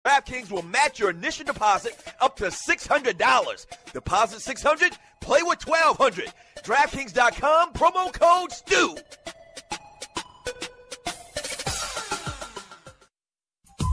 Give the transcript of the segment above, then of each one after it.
DraftKings will match your initial deposit up to $600. Deposit $600, play with $1,200. DraftKings.com, promo code STU.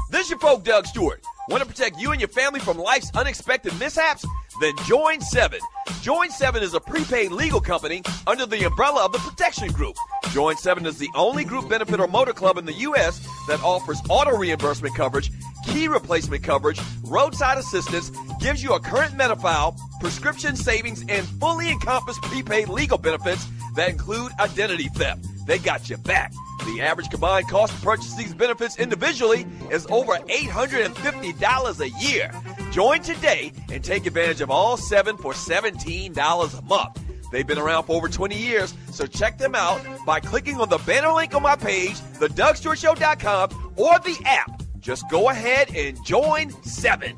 This is your folk, Doug Stewart. Want to protect you and your family from life's unexpected mishaps? Then join 7. Join 7 is a prepaid legal company under the umbrella of the Protection Group. Join 7 is the only group benefit or motor club in the U.S. that offers auto reimbursement coverage, key replacement coverage, roadside assistance, gives you a current Medi-File, prescription savings, and fully encompassed prepaid legal benefits that include identity theft. They got your back. The average combined cost to purchase these benefits individually is over $850 a year. Join today and take advantage of all 7 for $17 a month. They've been around for over 20 years, so check them out by clicking on the banner link on my page, thedougstewartshow.com, or the app. Just go ahead and join 7.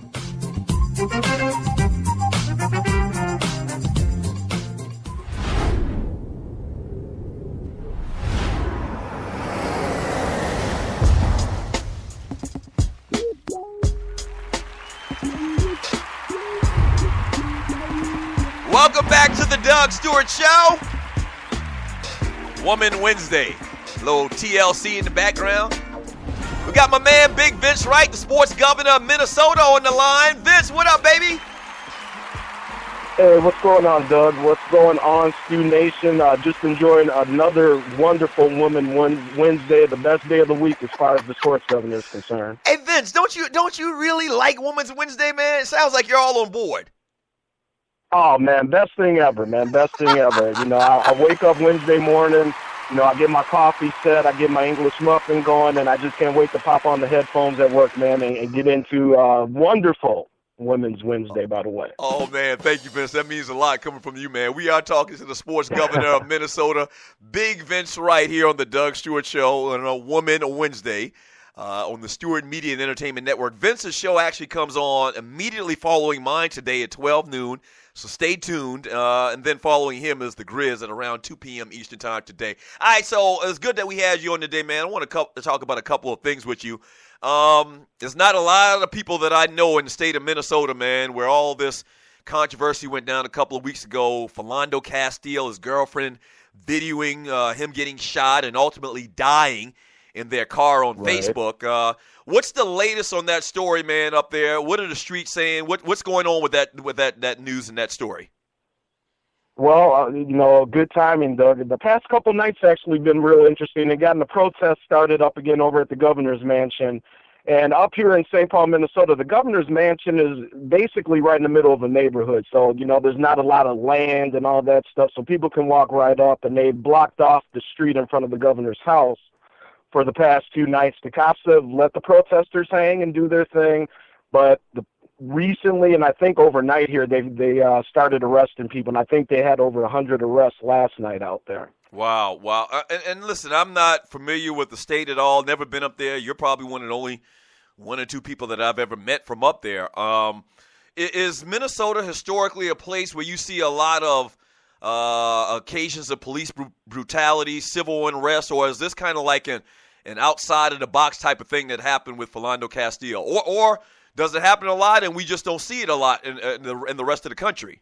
Welcome back to the Doug Stewart Show. Woman Wednesday. A little TLC in the background. We got my man, Big Vince Wright, the sports governor of Minnesota, on the line. Vince, what up, baby? Hey, what's going on, Doug? What's going on, Stew Nation? Just enjoying another wonderful Woman Wednesday, the best day of the week as far as the sports governor is concerned. Hey, Vince, don't you really like Women's Wednesday, man? It sounds like you're all on board. Oh, man, best thing ever, man, best thing ever. You know, I wake up Wednesday morning, you know, I get my coffee set, I get my English muffin going, and I just can't wait to pop on the headphones at work, man, and get into wonderful Women's Wednesday, by the way. Oh, man, thank you, Vince. That means a lot coming from you, man. We are talking to the sports governor of Minnesota, Big Vince Wright, here on the Doug Stewart Show on a Woman Wednesday. On the Stewart Media and Entertainment Network. Vince's show actually comes on immediately following mine today at 12 noon, so stay tuned. And then following him is the Grizz at around 2 p.m. Eastern Time today. All right, so it's good that we had you on today, man. I want to talk about a couple of things with you. There's not a lot of people that I know in the state of Minnesota, man, where all this controversy went down a couple of weeks ago. Philando Castile, his girlfriend, videoing him getting shot and ultimately dying in their car on Facebook. What's the latest on that story, man, up there? What are the streets saying? What's going on with that news and that story? Well, you know, good timing, Doug. The past couple nights actually been real interesting. They gotten the protest started up again over at the governor's mansion. And up here in St. Paul, Minnesota, the governor's mansion is basically right in the middle of a neighborhood. So, you know, there's not a lot of land and all that stuff, so people can walk right up. And they blocked off the street in front of the governor's house for the past 2 nights. The cops have let the protesters hang and do their thing, but recently, and I think overnight here, they started arresting people, and I think they had over 100 arrests last night out there. Wow. And listen, I'm not familiar with the state at all, never been up there. You're probably one of the only 1 or 2 people that I've ever met from up there. Is Minnesota historically a place where you see a lot of occasions of police brutality, civil unrest, or is this kind of like an outside of the box type of thing that happened with Philando Castile, or does it happen a lot and we just don't see it a lot in the rest of the country?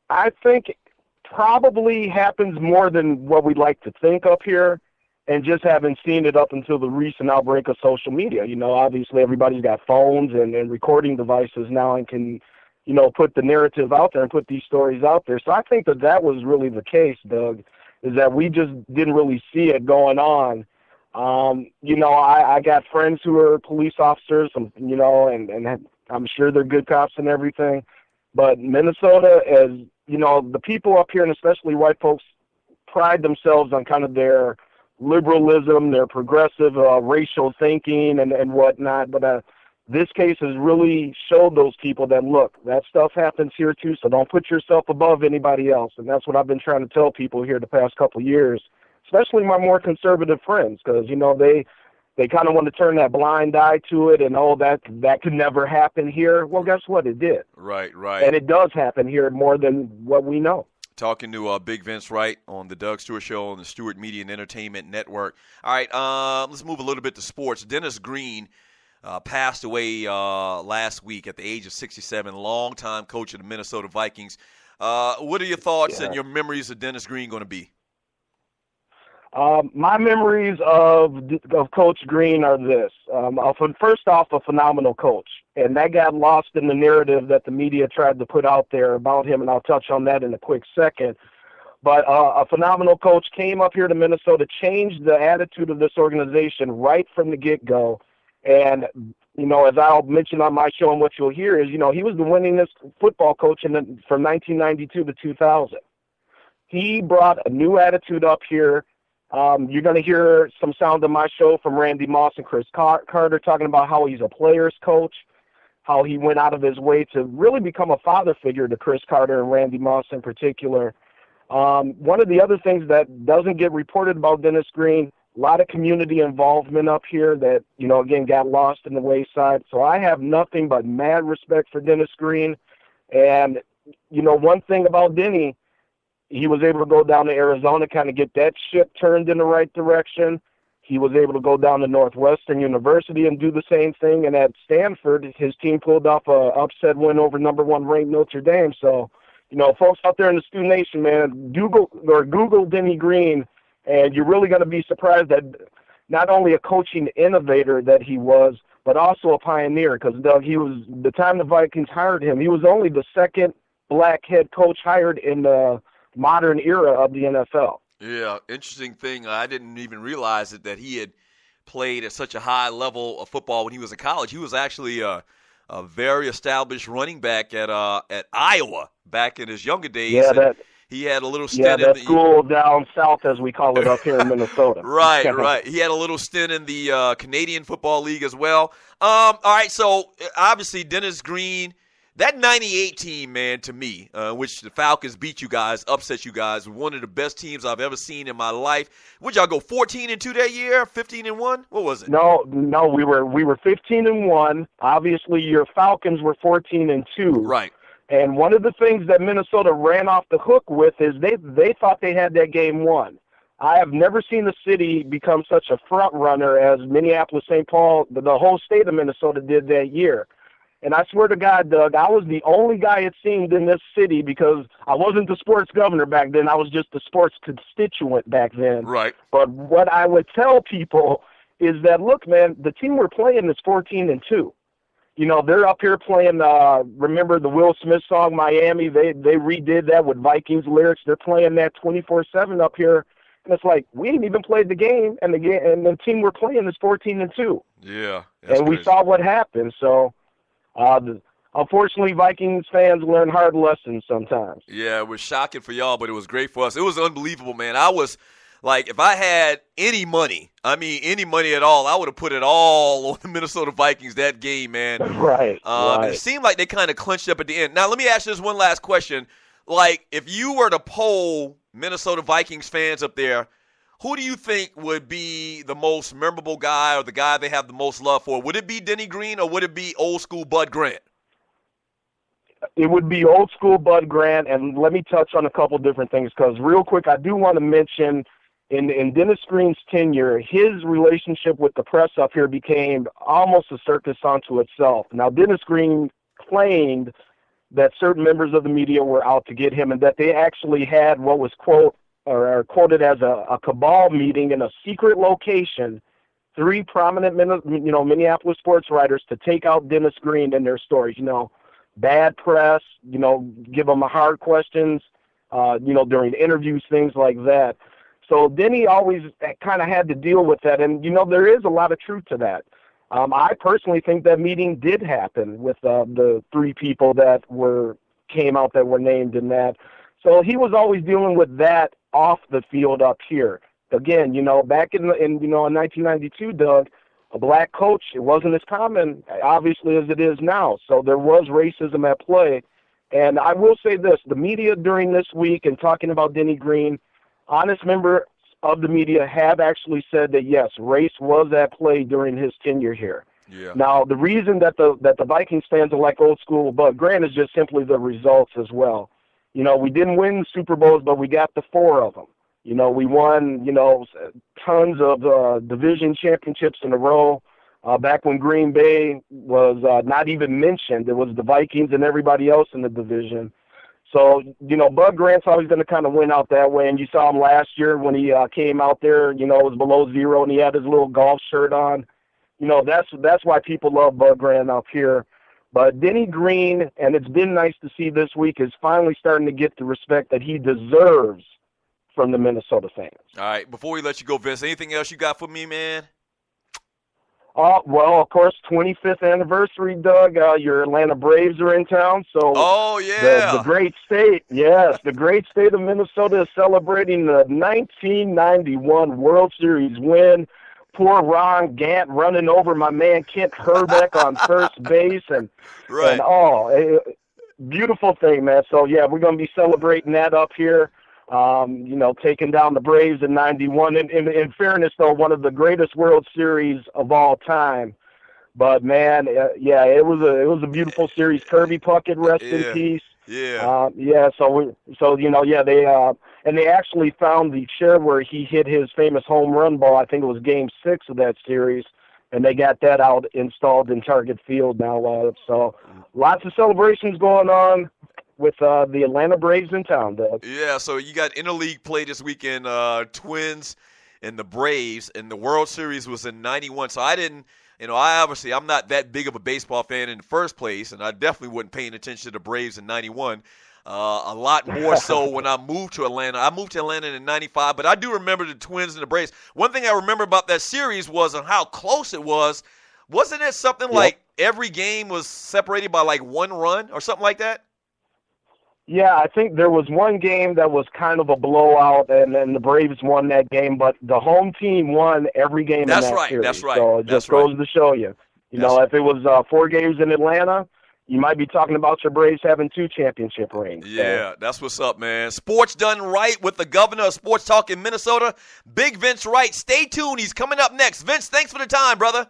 I think it probably happens more than what we'd like to think up here, and just haven't seen it up until the recent outbreak of social media. You know, obviously everybody's got phones and recording devices now and can, you know, put the narrative out there and put these stories out there. So I think that was really the case, Doug, is that we just didn't really see it going on. You know, I got friends who are police officers, you know, and I'm sure they're good cops and everything. But Minnesota, as you know, the people up here, and especially white folks, pride themselves on kind of their liberalism, their progressive racial thinking and whatnot. But this case has really showed those people that, look, that stuff happens here too, so don't put yourself above anybody else. And that's what I've been trying to tell people here the past couple of years, especially my more conservative friends, because, you know, they kind of want to turn that blind eye to it and, oh, that could never happen here. Well, guess what? It did. Right. And it does happen here more than what we know. Talking to Big Vince Wright on the Doug Stewart Show on the Stewart Media and Entertainment Network. All right, let's move a little bit to sports. Dennis Green passed away last week at the age of 67, longtime coach of the Minnesota Vikings. What are your thoughts and your memories of Dennis Green going to be? My memories of Coach Green are this. First off, a phenomenal coach, and that got lost in the narrative that the media tried to put out there about him, and I'll touch on that in a quick second. But a phenomenal coach came up here to Minnesota, changed the attitude of this organization right from the get-go. And, as I'll mention on my show and what you'll hear is, he was the winningest football coach from 1992 to 2000. He brought a new attitude up here. You're going to hear some sound on my show from Randy Moss and Chris Carter talking about how he's a player's coach, how he went out of his way to really become a father figure to Chris Carter and Randy Moss in particular. One of the other things that doesn't get reported about Dennis Green, a lot of community involvement up here that, again, got lost in the wayside. So I have nothing but mad respect for Dennis Green. And, one thing about Denny, he was able to go down to Arizona, kind of get that ship turned in the right direction. He was able to go down to Northwestern University and do the same thing. And at Stanford, his team pulled off a upset win over number 1 ranked Notre Dame. So, folks out there in the Stu Nation, man, Google Denny Green, and you're really going to be surprised that not only a coaching innovator that he was, but also a pioneer. Because, Doug, the time the Vikings hired him, he was only the second black head coach hired in the modern era of the NFL. Yeah, interesting thing. I didn't even realize that he had played at such a high level of football when he was in college. He was actually a very established running back at Iowa back in his younger days. Yeah, he had a little stint in the school down south, as we call it up here in Minnesota. Right. He had a little stint in the Canadian Football League as well. All right, so obviously Dennis Green. That 98 team, man, to me, which the Falcons beat you guys, upset you guys, one of the best teams I've ever seen in my life. Would y'all go 14-2 that year, 15-1? What was it? No, we were 15-1. Obviously, your Falcons were 14-2. Right. And one of the things that Minnesota ran off the hook with is they thought they had that game won. I have never seen the city become such a front runner as Minneapolis, St. Paul, the whole state of Minnesota did that year. And I swear to God, Doug, I was the only guy it seemed in this city because I wasn't the sports governor back then. I was just the sports constituent back then. Right. But what I would tell people is that, look, man, the team we're playing is 14-2. They're up here playing, remember the Will Smith song, Miami? They redid that with Vikings lyrics. They're playing that 24/7 up here. And it's like, we didn't even play the game, and the team we're playing is 14-2. Yeah. And we saw what happened, so... unfortunately, Vikings fans learn hard lessons sometimes. Yeah, it was shocking for y'all, but it was great for us. It was unbelievable, man. I was like, if I had any money at all, I would have put it all on the Minnesota Vikings that game, man. Right. It seemed like they kind of clinched up at the end. Now, let me ask you this one last question. Like, if you were to poll Minnesota Vikings fans up there, who do you think would be the most memorable guy or the guy they have the most love for? Would it be Denny Green or would it be old school Bud Grant? It would be old school Bud Grant, and let me touch on a couple different things because real quick, I do want to mention in Dennis Green's tenure, his relationship with the press up here became almost a circus unto itself. Now, Dennis Green claimed that certain members of the media were out to get him and that they actually had what was quoted as a cabal meeting in a secret location, 3 prominent Minneapolis sports writers to take out Dennis Green and their stories. Bad press, give them hard questions, during interviews, things like that. So Denny always kind of had to deal with that, and there is a lot of truth to that. I personally think that meeting did happen with the 3 people that came out that were named in that. So he was always dealing with that off the field up here. Again, back in 1992, Doug, a black coach, it wasn't as common, obviously, as it is now. So there was racism at play. And I will say this, the media during this week and talking about Denny Green, honest members of the media have actually said that, yes, race was at play during his tenure here. Yeah. Now, the reason that the Vikings fans are like old school Bud Grant is just simply the results as well. We didn't win Super Bowls, but we got the 4 of them. We won, tons of division championships in a row. back when Green Bay was not even mentioned. It was the Vikings and everybody else in the division. So, Bud Grant's always going to kind of win out that way. And you saw him last year when he came out there, it was below zero, and he had his little golf shirt on. That's why people love Bud Grant up here. But Denny Green, and it's been nice to see this week, is finally starting to get the respect that he deserves from the Minnesota fans. All right, before we let you go, Vince, anything else you got for me, man? Well, of course, 25th anniversary, Doug. Your Atlanta Braves are in town. So the great state, the great state of Minnesota is celebrating the 1991 World Series win. Poor Ron Gant running over my man Kent Herbeck on first base. Beautiful thing, man. So, we're going to be celebrating that up here. Taking down the Braves in 91. And in fairness, though, one of the greatest World Series of all time. But, man, it was a beautiful series. Kirby Puckett, rest in peace. Yeah. They actually found the chair where he hit his famous home run ball. I think it was Game 6 of that series. And they got that installed in Target Field now. So lots of celebrations going on with the Atlanta Braves in town, Doug. Yeah, so you got interleague play this weekend, Twins and the Braves, and the World Series was in 91. So I didn't, I'm not that big of a baseball fan in the first place, and I definitely wasn't paying attention to the Braves in 91. A lot more so when I moved to Atlanta. I moved to Atlanta in 95, but I do remember the Twins and the Braves. One thing I remember about that series was on how close it was. Wasn't it something like every game was separated by like one run or something like that? Yeah, I think there was one game that was kind of a blowout, and then the Braves won that game, but the home team won every game in that series. That's right. So it just goes to show you. If it was 4 games in Atlanta, you might be talking about your Braves having 2 championship rings. Yeah, that's what's up, man. Sports done right with the governor of sports talk in Minnesota, Big Vince Wright. Stay tuned. He's coming up next. Vince, thanks for the time, brother.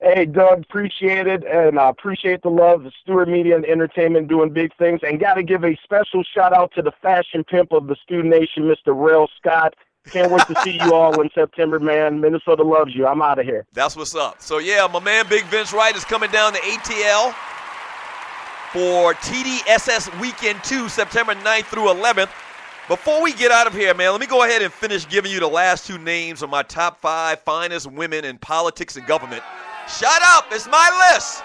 Hey, Doug, appreciate it, and appreciate the love. The Stewart Media and Entertainment doing big things. And got to give a special shout-out to the fashion pimp of the Student Nation, Mr. Rail Scott. Can't wait to see you all in September, man. Minnesota loves you. I'm out of here. That's what's up. So, my man Big Vince Wright is coming down to ATL for TDSS Weekend 2, September 9th through 11th. Before we get out of here, man, let me go ahead and finish giving you the last 2 names of my top 5 finest women in politics and government. Shut up. It's my list.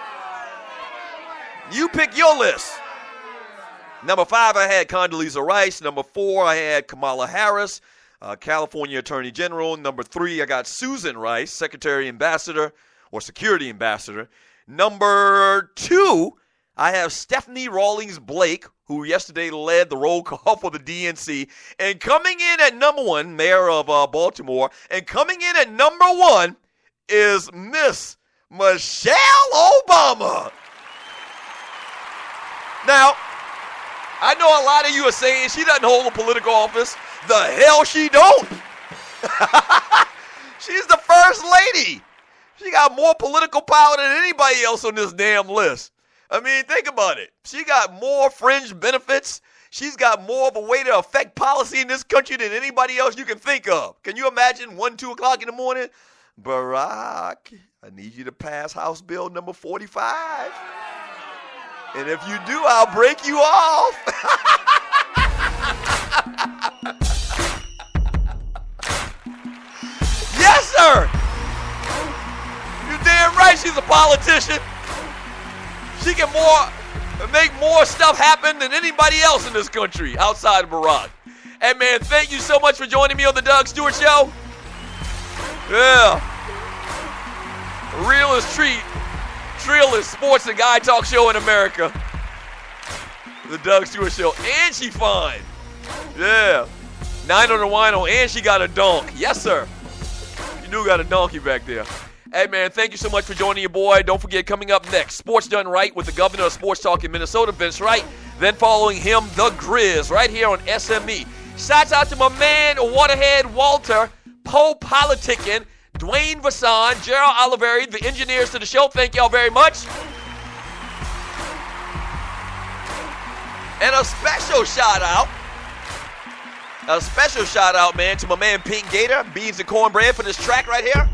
You pick your list. Number 5, I had Condoleezza Rice. Number 4, I had Kamala Harris, California Attorney General. Number 3, I got Susan Rice, Secretary Ambassador or Security Ambassador. Number 2, I have Stephanie Rawlings Blake, who yesterday led the roll call for the DNC. And coming in at number 1, Mayor of Baltimore. And coming in at number 1 is Miss Michelle Obama. Now, I know a lot of you are saying she doesn't hold a political office. The hell she don't. She's the first lady. She got more political power than anybody else on this damn list. I mean, think about it. She got more fringe benefits. She's got more of a way to affect policy in this country than anybody else you can think of. Can you imagine 1, 2 o'clock in the morning? Barack, I need you to pass House Bill number 45. And if you do, I'll break you off. Yes, sir. You're damn right she's a politician. She can make more stuff happen than anybody else in this country outside of Barack. Hey, man, thank you so much for joining me on the Doug Stewart Show. Yeah. Realest sports and guy talk show in America. The Doug Stewart Show. And she fine. Yeah. 9 on the wino, and she got a donk. Yes, sir. You do got a donkey back there. Hey, man, thank you so much for joining your boy. Don't forget, coming up next, Sports Done Right with the governor of sports talk in Minnesota, Vince Wright. Then following him, The Grizz, right here on SME. Shouts out to my man, Waterhead Walter, Poe Politickin', Dwayne Vasson, Gerald Oliveri, the engineers to the show. Thank y'all very much. And a special shout out, man, to my man Pink Gator, Beans and Cornbread for this track right here.